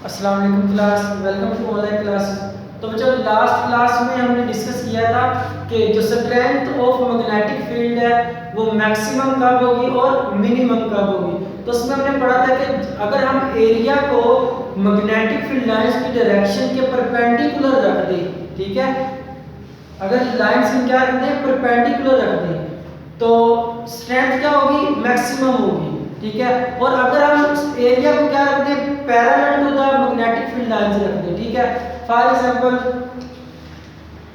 अस्सलाम वालेकुम class, welcome to online classes. तो बच्चों, लास्ट क्लास में हमने डिस्कस किया था कि जो स्ट्रेंथ ऑफ मैग्नेटिक फील्ड है वो मैक्सिमम कब होगी और मिनिमम कब होगी। तो उसमें हमने पढ़ा था कि अगर हम एरिया को मैग्नेटिक फील्ड लाइंस की डायरेक्शन के परपेंडिकुलर रख दें, ठीक है, अगर लाइंस की क्या रख दें, परपेंडिकुलर रख दें, तो स्ट्रेंथ क्या होगी, मैक्सिमम होगी, ठीक है। और अगर हम एरिया को क्या रख दें, parallel to the magnetic field lines रख दें, ठीक है। फॉर एग्जांपल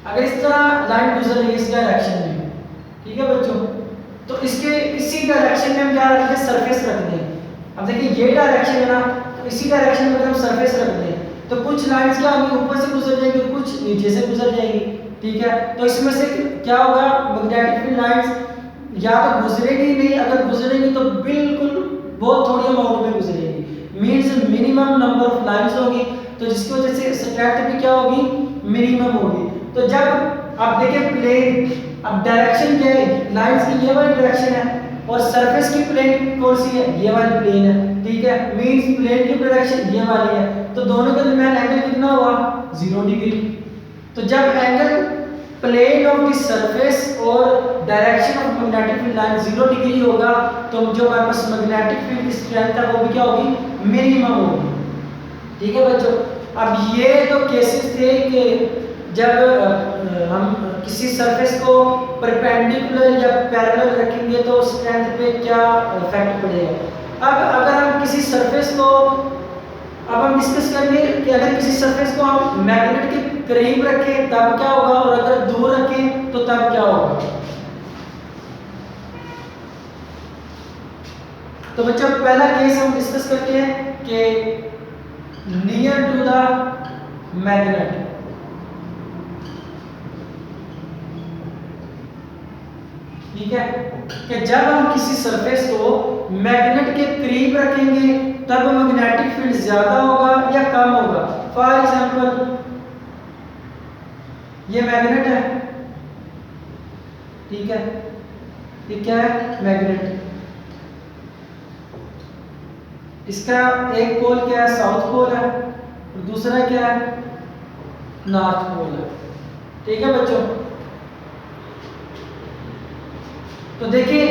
अगर इस तरह लाइन गुजर रही है इस डायरेक्शन में, ठीक है बच्चों, तो इसके इसी डायरेक्शन में हम क्या रख दें, सरफेस रख दें। अब देखिए ये डायरेक्शन है ना, तो इसी डायरेक्शन में अगर हम सरफेस रख दें तो कुछ लाइंस क्या होंगी, ऊपर से गुजर जाएंगी और कुछ नीचे से गुजर जाएंगी, ठीक है। तो इसमें से क्या होगा, मैग्नेटिक फील्ड लाइंस या तो गुजरेगी नहीं, अगर गुजरेगी तो बिल्कुल बहुत थोड़ी अमाउंट में गुजरेगी, means minimum number of lines होगी, तो जिसकी वजह से स्ट्रेंथ भी क्या होगी, मिनिमम होगी। तो जब आप देखिए प्लेन, अब डायरेक्शन क्या है, लाइंस की ये वाली डायरेक्शन है और सरफेस की प्लेन कौन सी है, ये वाली प्लेन है, ठीक है, मींस प्लेन की डायरेक्शन ये वाली है, तो दोनों के दरमियान एंगल कितना हुआ, 0 डिग्री। तो जब angle plane of the surface और direction of magnetic field line 0 degree होगा, तो जो हमारे पास मैग्नेटिक फील्ड की स्ट्रेंथ है वो भी क्या होगी, मिनिमम होगी, ठीक है बच्चों। अब ये तो केसेस थे कि जब हम किसी सरफेस को परपेंडिकुलर या पैरेलल रखेंगे तो स्ट्रेंथ पे क्या इफेक्ट पड़ेगा। अब अगर हम किसी सरफेस को, अब हम डिस्कस करेंगे कि अगर किसी सरफेस को हम मैग्नेट के करीब रखें तब क्या होगा और अगर दूर रखें तो तब क्या होगा। तो बच्चों पहला केस हम डिस्कस करते हैं कि नियर टू द मैग्नेट, ठीक है, कि जब हम किसी सरफेस को मैग्नेट के करीब रखेंगे तब मैग्नेटिक फील्ड ज्यादा होगा या कम होगा। फॉर एग्जांपल ये मैग्नेट है, ठीक है, ये क्या है, मैग्नेट, इसका एक पोल क्या है, साउथ पोल है, और दूसरा क्या है, नॉर्थ पोल है, ठीक है बच्चों। तो देखिए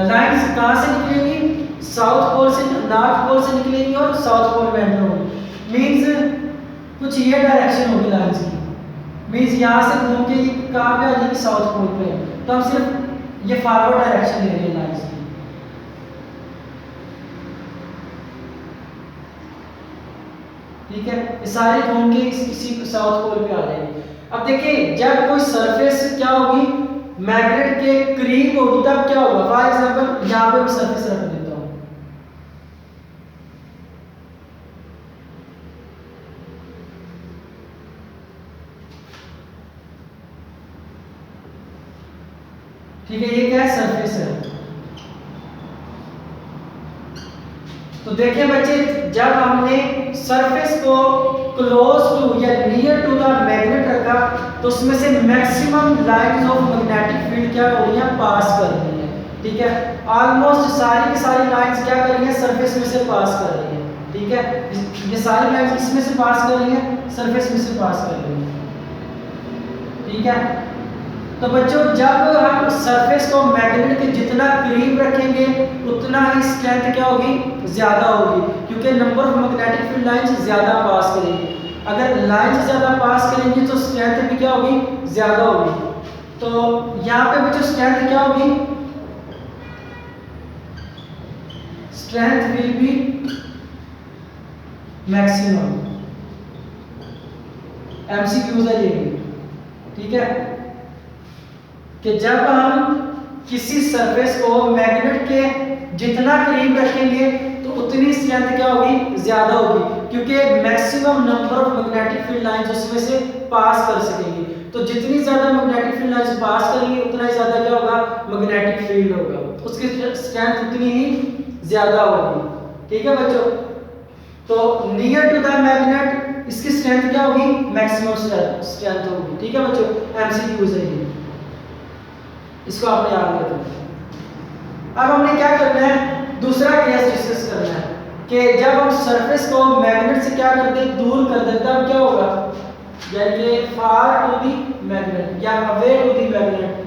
लाइंस कहां से निकलेंगी, साउथ पोल से, नॉर्थ पोल से निकलेंगी और साउथ पोल में एंटर होंगी, मींस कुछ ये डायरेक्शन होगी लाइंस की, मींस यहां से घूम के ये कहां पे आ जाएगी, साउथ पोल पे। तो हम सिर्फ ये फॉरवर्ड डायरेक्शन ले रहे हैं लाइंस की, ठीक है, ये सारे घूम के इसी साउथ पोल पे आ जाएंगे। अब देखिए जब कोई सरफेस क्या होगी, मैग्नेट के करीब होगी तब क्या होगा। फॉर एग्जांपल यहां पे मैं सरफेस रख देता हूं, ठीक है, ये क्या है, सरफेस है। तो देखिए बच्चे जब हमने सरफेस को क्लोज टू या नियर टू द मैग्नेट रखा तो उसमें से maximum lines of magnetic field क्या हो रही है, पास कर रही है, ठीक है। ऑलमोस्ट सारी की सारी लाइंस क्या कर रही है, सरफेस में से पास कर रही है, ठीक है, ये सारी लाइंस इसमें से पास कर रही है, सरफेस में से पास कर रही है, ठीक है। तो बच्चों जब हम सरफेस को मैग्नेट के जितना करीब रखेंगे उतना ही स्ट्रेंथ क्या होगी, ज्यादा होगी, क्योंकि number of magnetic field lines ज्यादा पास करेंगी। अगर लाइंस ज्यादा पास करेंगी तो स्ट्रेंथ भी क्या होगी, ज्यादा होगी। तो यहाँ पे बच्चों स्ट्रेंथ क्या होगी, strength will be maximum. MCQs है ये, ठीक है, कि जब हम किसी सरफेस को मैग्नेट के जितना करीब रखेंगे तो उतनी स्ट्रेंथ क्या होगी, ज्यादा होगी, क्योंकि maximum number of magnetic field lines उसमें से पास कर सकेंगी। तो जितनी ज्यादा मैग्नेटिक फील्ड लाइंस पास करेंगे उतना ही ज्यादा क्या होगा, मैग्नेटिक फील्ड होगा, उसकी स्ट्रेंथ उतनी ही ज्यादा होगी, ठीक है बच्चों। तो नियर टू द मैग्नेट इसकी स्ट्रेंथ क्या होगी, मैक्सिमम स्ट्रेंथ होगी, ठीक है बच्चों। एमसीक्यूज है ये, इसको आपने याद रखना है। अब हमने क्या करना है, दूसरा केस डिस्कस करना है कि जब हम सरफेस को मैग्नेट से क्या करते हैं, दूर कर देते हैं, तब क्या होगा, यानी कि फार टू दी मैग्नेट या अवे टू दी मैग्नेट।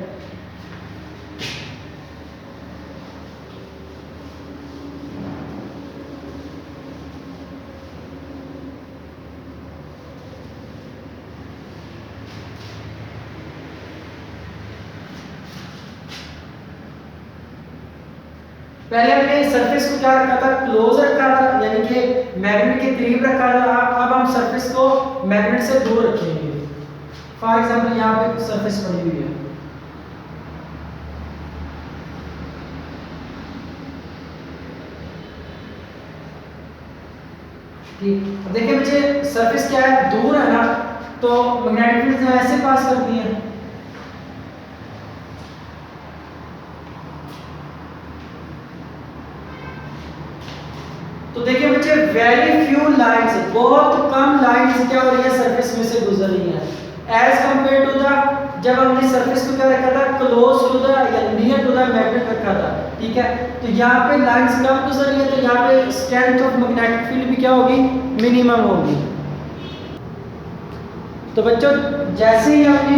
पहले हमने सरफेस को क्या रखा था, क्लोज रखा था, यानी कि मैग्नेट के करीब रखा था। अब हम सरफेस को मैग्नेट से दूर रखेंगे। फॉर एग्जांपल यहाँ पे सरफेस बनी हुई है, ठीक। अब देखिए बच्चे, सरफेस क्या है, दूर है ना, तो मैग्नेटिक फील्ड ऐसे पास करती है। तो देखिए बच्चे, वेरी फ्यू लाइंस, बहुत कम लाइंस क्या हो रही है, सरफेस में से गुजर रही है एज कंपेयर टू द, जब हमने सरफेस को क्या रखा था, क्लोज टू द या नियर टू द मैग्नेट रखा था, ठीक है। तो यहाँ पे लाइंस कम गुजर रही है, तो यहाँ पे स्ट्रेंथ ऑफ मैग्नेटिक फील्ड भी क्या होगी, मिनिमम होगी। तो बच्चों, जैसे ही हमने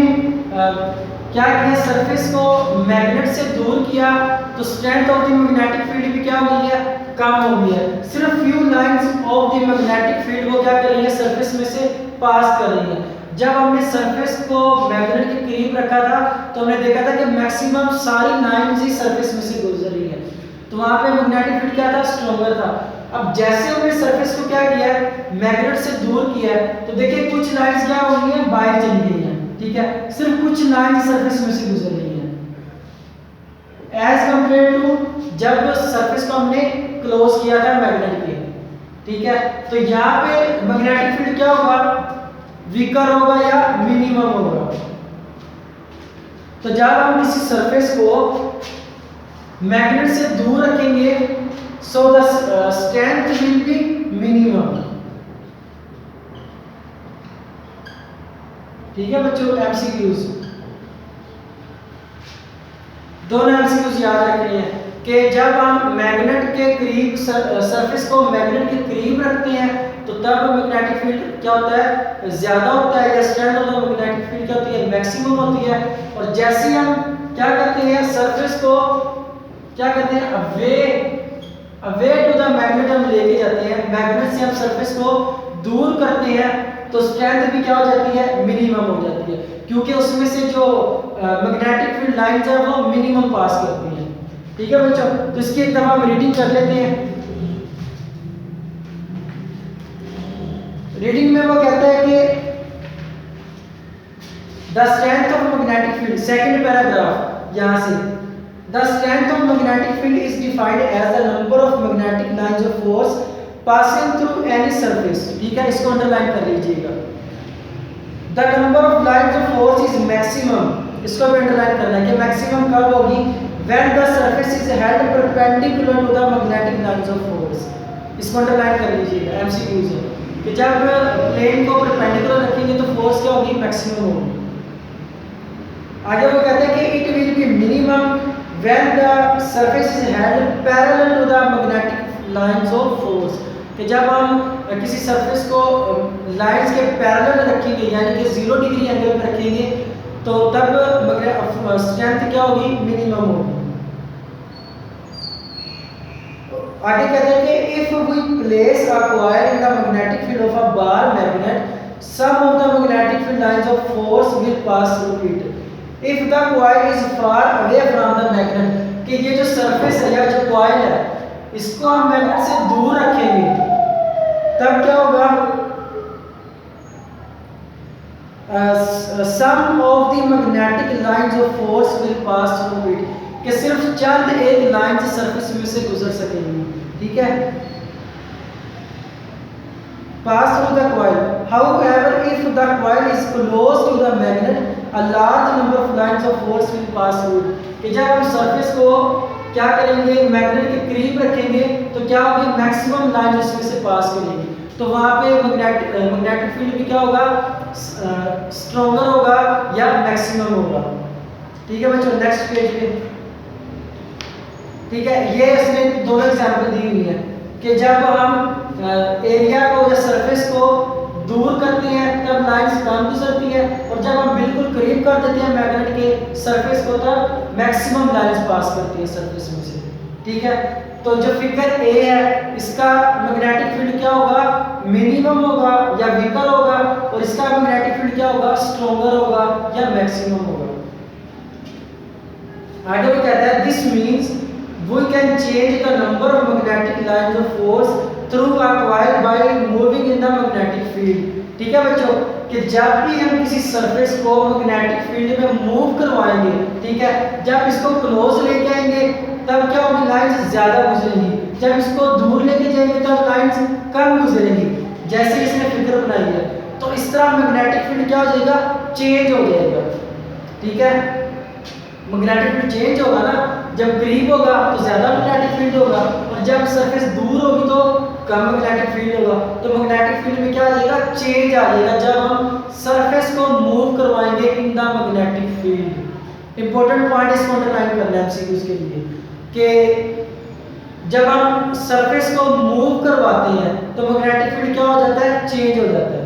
क्या किया, सरफेस को मैग्नेट से दूर किया, तो strength of the magnetic field भी क्या हो गई है, कम हो गई है। सिर्फ few lines of the magnetic field वो क्या कर रही है, सरफेस में से पास कर रही है। जब हमने सरफेस को मैग्नेट के करीब रखा था, तो हमने देखा था कि मैक्सिमम सारी लाइंस ही सरफेस में से गुजर रही है, तो वहां पे मैग्नेटिक फील्ड क्या था, स्ट्रॉन्गर था। अब जैसे हमने सरफेस को क्या किया है, मैग्नेट से दूर किया है, तो देखिए कुछ लाइंस क्या हो गई है, बाहर चली गई है, ठीक है। सिर्फ कुछ लाइंस सरफेस में से गुजर रही है एज कंपेयर टू जब सरफेस को हमने क्लोज किया था मैग्नेट के, ठीक है। तो यहाँ पे मैग्नेटिक फील्ड क्या होगा, वीकर होगा या मिनिमम होगा। तो जब हम किसी सरफेस को मैग्नेट से दूर रखेंगे, so the strength will be minimum, ठीक है बच्चों। एमसीक्यूज, दोनों एमसीक्यूज याद रखने हैं कि जब हम मैग्नेट के करीब सरफेस को मैग्नेट के करीब रखते हैं, तो तब मैग्नेटिक फील्ड क्या होता है, ज्यादा होता है, या strength of the magnetic field क्या होती है, मैक्सिमम होती है। और जैसे हम क्या करते हैं, सरफेस को क्या करते हैं, अवे टू द मैग्नेट हम लेके जाते हैं, मैग्नेट से हम सरफेस को दूर करते हैं, तो स्ट्रेंथ भी क्या हो जाती है, मिनिमम हो जाती है, क्योंकि उसमें से जो मैग्नेटिक फील्ड लाइंस है वो मिनिमम पास करती है, ठीक है बच्चों। तो इसकी एक दफा हम रीडिंग कर लेते हैं। रीडिंग में वो कहता है कि the strength of magnetic field, second paragraph यहां से, the strength of magnetic field is defined as the number of magnetic lines of force passing through any surface, ठीक है, इसको अंडरलाइन कर लीजिएगा। The number of lines of force is maximum, इसको भी underline करना है कि मैक्सिमम कब होगी, when the surface is held perpendicular to the magnetic lines of force, इसको अंडरलाइन कर लीजिएगा, एमसीक्यूज है कि जब प्लेन को परपेंडिकुलर रखेंगे तो फोर्स क्या होगी, मैक्सिमम होगी। आगे वो कहते हैं कि it will be minimum when the surface is held parallel to the magnetic lines of force, कि जब हम किसी सरफेस को लाइंस के पैरेलल रखेंगे, यानी कि 0 डिग्री एंगल पर रखेंगे, तो तब स्ट्रेंथ क्या होगी, मिनिमम होगी। आगे कहते हैं कि if we place a coil in the magnetic field of a bar magnet, some of the magnetic field lines of force will pass through it. If the coil is far away from the magnet, कि ये जो surface है या जो coil है, इसको हम magnet से दूर रखेंगे, तब क्या होगा, some of the magnetic lines of force will pass through it, कि सिर्फ चंद एक लाइन से सरफेस में से गुजर सकेंगी, ठीक है। pass through the coil. However, if the coil is close to the magnet, a large number of lines of force will pass through it. कि जब हम सरफेस को क्या करेंगे, मैग्नेट के करीब रखेंगे, तो क्या होगी, मैक्सिमम लाइन उसमें से पास करेंगे, तो वहां पे मैग्नेटिक फील्ड भी क्या होगा, स्ट्रॉन्गर होगा या मैक्सिमम होगा, ठीक है बच्चों। नेक्स्ट पेज पे, ठीक है, ये इसने दोनों एग्जांपल दी हुई है कि जब हम एरिया को या सरफेस को दूर करते हैं तब लाइंस कम गुजरती है, और जब हम बिल्कुल करीब कर देते हैं मैग्नेट के सरफेस को तब मैक्सिमम लाइंस पास करती है सरफेस में से। ठीक है, तो जो फिगर ए है इसका मैग्नेटिक फील्ड क्या होगा, मिनिमम होगा या वीकर होगा, और इसका मैग्नेटिक फील्ड क्या होगा, स्ट्रॉन्गर होगा या मैक्सिमम होगा। आगे वो कहता है this means we can change the number of magnetic lines of force through a coil by moving in the magnetic field. ठीक है बच्चों, कि जब भी हम किसी सरफेस को मैग्नेटिक फील्ड में मूव करवाएंगे, ठीक है, जब इसको क्लोज लेके आएंगे तब क्या होगी, लाइंस ज्यादा गुजरेंगी, जब इसको दूर लेके जाएंगे तब लाइंस कम गुजरेंगी, जैसे इसने फिगर बनाई है। तो इस तरह मैग्नेटिक फील्ड क्या हो जाएगा, चेंज हो जाएगा। ठीक है, मैग्नेटिक फील्ड चेंज होगा ना, जब करीब होगा तो ज्यादा मैग्नेटिक फील्ड होगा, और जब सरफेस दूर होगी तो कम मैग्नेटिक फील्ड होगा। तो मैग्नेटिक फील्ड में क्या आ जाएगा, चेंज आ जाएगा जब हम सरफेस को मूव करवाएंगे इन the magnetic field. Important point इसको अंडरलाइन करना है एमसीक्यूज के लिए, कि जब हम सरफेस को मूव करवाते हैं तो मैग्नेटिक फील्ड क्या हो जाता है, चेंज हो जाता है।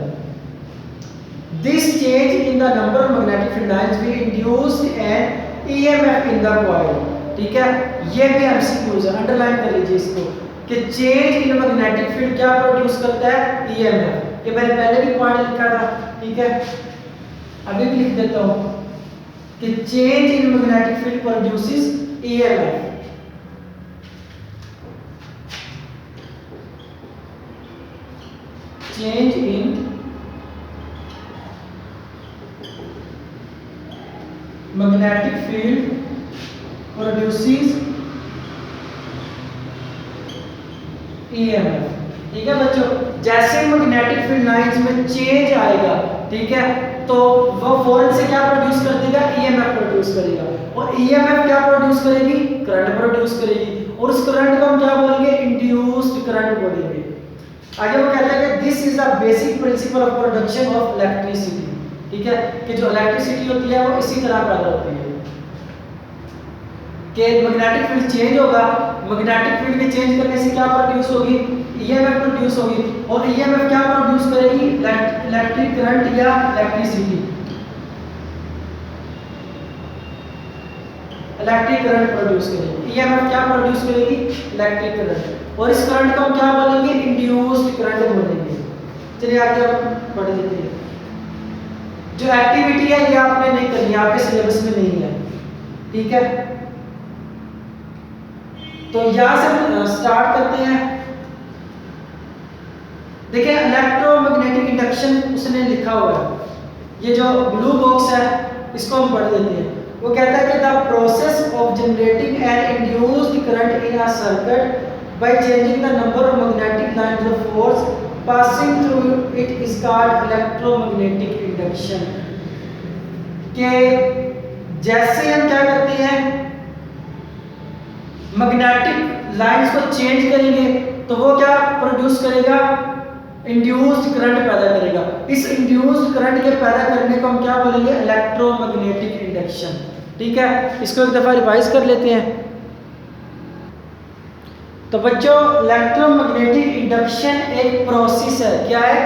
This change in the number of magnetic field lines will induce N EMF in the coil. ठीक है, ये भी एमसीक्यूज है, अंडरलाइन कर लीजिए इसको, कि चेंज इन मैग्नेटिक फील्ड क्या प्रोड्यूस करता है, ईएमएफ। ये मैंने पहले भी पॉइंट लिखा था। ठीक है, अभी भी लिख देता हूं कि change in magnetic field produces EMF. Change in magnetic field produces EMF. ठीक है बच्चों, जैसे मैग्नेटिक फील्ड लाइंस में चेंज आएगा, ठीक है, तो वो फौरन से क्या प्रोड्यूस कर देगा, ईएमएफ प्रोड्यूस करेगा, और ईएमएफ क्या प्रोड्यूस करेगी, करंट प्रोड्यूस करेगी, और उस करंट को हम क्या बोलेंगे, इंड्यूस्ड करंट बोलेंगे। आगे वो कहता है कि this is the basic principle of production of electricity. ठीक है, कि जो इलेक्ट्रिसिटी होती है वो इसी तरह पैदा होती है कि मैग्नेटिक फील्ड चेंज होगा, मैग्नेटिक फील्ड के चेंज करने से क्या प्रोड्यूस होगी, ईएमएफ प्रोड्यूस होगी, और ईएमएफ क्या प्रोड्यूस करेगी, इलेक्ट्रिक करंट या इलेक्ट्रिसिटी, इलेक्ट्रिक करंट प्रोड्यूस करेगी। ईएमएफ क्या प्रोड्यूस करेगी, इलेक्ट्रिक करंट, और इस करंट को हम क्या बोलेंगे, इंड्यूस्ड करंट बोलेंगे। चलिए आगे हम पढ़ लेते हैं। जो एक्टिविटी है ये आपने नहीं करनी, आपके सिलेबस में नहीं है। ठीक है, तो यहां से स्टार्ट करते हैं। देखिए इलेक्ट्रोमैग्नेटिक इंडक्शन उसने लिखा हुआ है, ये जो ब्लू बॉक्स है इसको हम पढ़ लेते हैं। वो कहता है कि the process of generating an induced current in a circuit by changing the number of magnetic lines of force passing through it is called electromagnetic induction। कि जैसे हम क्या करते हैं, मैग्नेटिक लाइंस को चेंज करेंगे तो वो क्या प्रोड्यूस करेगा, इंड्यूस्ड करंट पैदा करेगा। इस इंड्यूस्ड करंट के पैदा करने को हम क्या बोलेंगे, इलेक्ट्रोमैग्नेटिक इंडक्शन। ठीक है, इसको एक दफा रिवाइज कर लेते हैं। तो बच्चों इलेक्ट्रोमैग्नेटिक इंडक्शन एक प्रोसेस है, क्या है,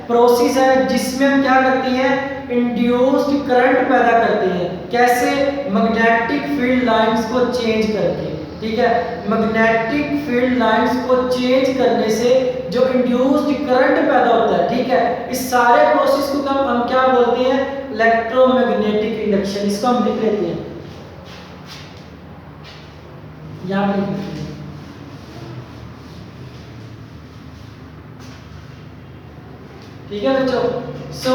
प्रोसेस है जिसमें हम क्या करते हैं, इंड्यूस्ड करंट पैदा करते हैं। कैसे, मैग्नेटिक फील्ड लाइंस को चेंज करके। ठीक है, मैग्नेटिक फील्ड लाइंस को चेंज करने से जो इंड्यूस्ड करंट पैदा होता है, ठीक है, इस सारे प्रोसेस को हम क्या बोलते हैं, इलेक्ट्रोमैग्नेटिक इंडक्शन। इसको हम लिख लेते हैं, यहां पर लिख लेते हैं। ठीक है बच्चों, सो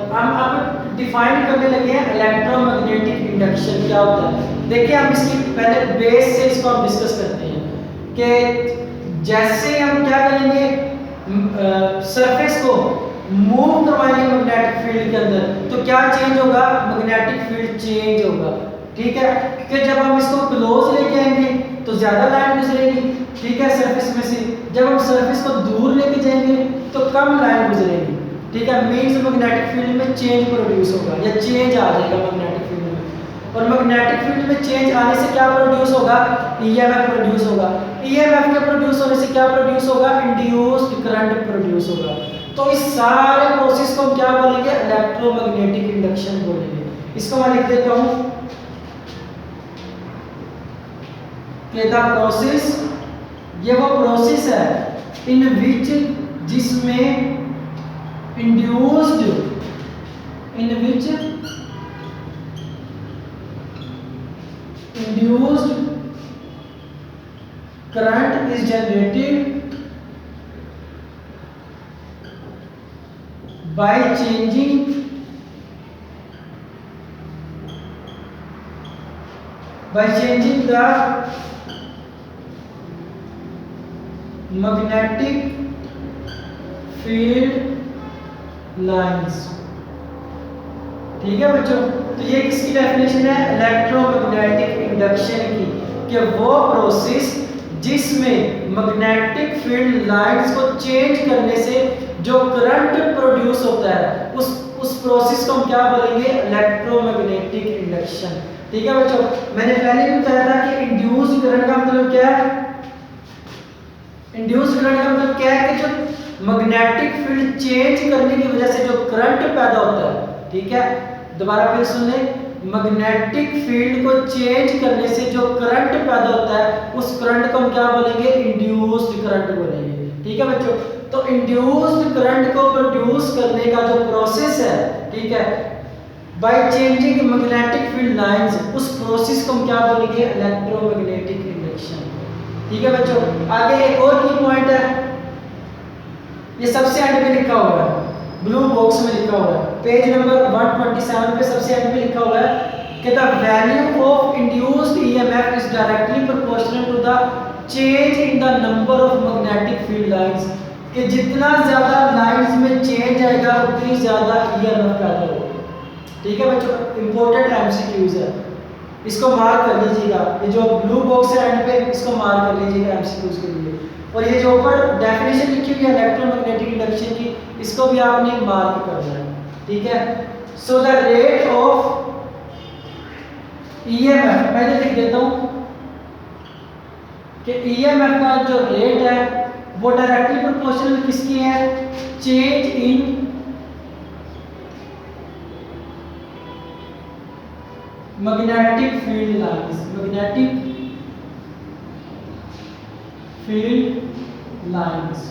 हम अब डिफाइन करने लगे हैं इलेक्ट्रोमैग्नेटिक इंडक्शन क्या होता है। देखिए हम इसकी पहले बेस से इसको हम डिस्कस करते हैं कि जैसे हम क्या करेंगे, सरफेस को मूव करवाएंगे मैग्नेटिक फील्ड के अंदर तो क्या चेंज होगा, मैग्नेटिक फील्ड चेंज होगा। ठीक है, कि जब हम इसको क्लोज लेके आएंगे तो ज्यादा लाइन गुजरेगी, ठीक है, सरफेस में से। जब हम सरफेस को दूर लेके जाएंगे तो कम लाइन गुजरेगी। ठीक है, मींस मैग्नेटिक फील्ड में चेंज प्रोड्यूस होगा या चेंज आ जाएगा मैग्नेटिक फील्ड में। और मैग्नेटिक फील्ड में चेंज आने से क्या प्रोड्यूस होगा, ईएमएफ प्रोड्यूस होगा। ईएमएफ के प्रोड्यूस होने से क्या प्रोड्यूस होगा, इंड्यूस्ड करंट प्रोड्यूस होगा। तो इस सारे प्रोसेस को हम क्या बोलेंगे, इलेक्ट्रोमैग्नेटिक इंडक्शन बोलेंगे। इसको मैं लिख देता हूं कि द प्रोसेस, ये वो प्रोसेस है इन विच, जिसमें induced, in which induced current is generated by changing the magnetic field lines. ठीक है बच्चों, तो ये किसकी डेफिनेशन है, इलेक्ट्रोमैग्नेटिक इंडक्शन की, कि वो प्रोसेस जिसमें मैग्नेटिक फील्ड लाइंस को चेंज करने से जो करंट प्रोड्यूस होता है उस प्रोसेस को हम क्या बोलेंगे, इलेक्ट्रोमैग्नेटिक इंडक्शन। ठीक है बच्चों, मैंने पहले भी बताया था कि इंड्यूस्ड करंट का मतलब क्या है, इंड्यूस्ड करंट का मतलब क्या है कि जो मैग्नेटिक फील्ड चेंज करने की वजह से जो करंट पैदा होता है, ठीक है, दोबारा फिर सुन ले, मैग्नेटिक फील्ड को चेंज करने से जो करंट पैदा होता है उस करंट को हम क्या बोलेंगे, इंड्यूस्ड करंट बोलेंगे। ठीक है बच्चों, तो इंड्यूस्ड करंट को प्रोड्यूस करने का जो प्रोसेस है, ठीक है, by changing magnetic field lines, उस प्रोसेस को हम क्या बोलेंगे, इलेक्ट्रोमैग्नेटिक इंडक्शन। ठीक है बच्चों, आगे एक और की पॉइंट है, ये सबसे एंड में लिखा हुआ है, ब्लू बॉक्स में लिखा हुआ है, पेज नंबर 127 पे सबसे एंड में लिखा हुआ है कि the value of induced EMF is directly proportional to the change in the number of magnetic field lines, कि जितना ज्यादा लाइंस में चेंज आएगा उतनी ज्यादा ईएमएफ पैदा होगा। ठीक है बच्चों, इंपॉर्टेंट एमसीक्यूज है, इसको मार्क कर लीजिएगा, ये जो ब्लू बॉक्स है एंड पे इसको मार्क कर लीजिएगा एमसीक्यूज के लिए। और ये जो ऊपर डेफिनेशन लिखी हुई है इलेक्ट्रोमैग्नेटिक इंडक्शन की, इसको भी आपने मार्क करना है। ठीक है, so the rate of EMF, मैं लिख देता हूं कि ईएमएफ का जो रेट है वो डायरेक्टली प्रोपोर्शनल किसकी है, change in magnetic field lines, magnetic field lines.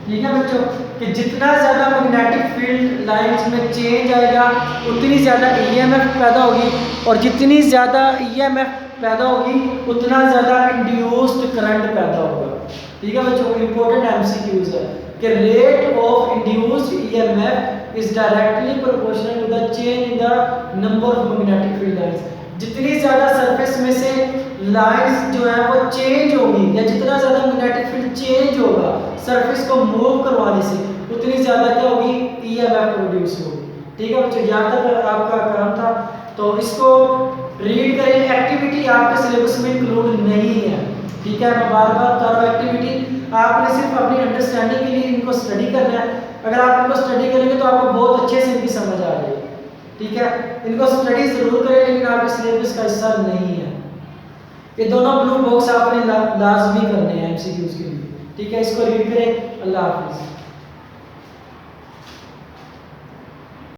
ठीक है बच्चों, कि जितना ज्यादा मैग्नेटिक फील्ड लाइंस में चेंज आएगा उतनी ज्यादा ईएमएफ पैदा होगी, और जितनी ज्यादा ईएमएफ पैदा होगी उतना ज्यादा इंड्यूस्ड करंट पैदा होगा। ठीक है बच्चों, इंपॉर्टेंट एमसीक्यूज है कि rate of induced EMF is directly proportional to the change in the number of magnetic field lines. जितनी ज्यादा सरफेस में से लाइंस जो है वो चेंज होगी, या जितना ज्यादा मैग्नेटिक फील्ड चेंज होगा सरफेस को मूव करवाने से, उतनी ज्यादा क्या होगी, ईएमएफ प्रोड्यूस होगी। ठीक है बच्चों, यहाँ तक आपका काम था, तो इसको रीड करें। एक्टिविटी आपके सिलेबस में इंक्लूड नहीं है। ठीक है, मैं बार बार बता रहा हूँ, एक्टिविटी आपने सिर्फ अपनी अंडरस्टैंडिंग के लिए इनको स्टडी करना है। अगर आप इनको स्टडी करेंगे तो आपको बहुत अच्छे से इनकी समझ आ जाएगी। ठीक है, इनको स्टडी जरूर करें, लेकिन आपके सिलेबस का हिस्सा नहीं है। ये दोनों ब्लू बॉक्स आपने लाजमी करने हैं एमसीक्यूज के लिए। ठीक है, इसको रीड करें। अल्लाह हाफिज़।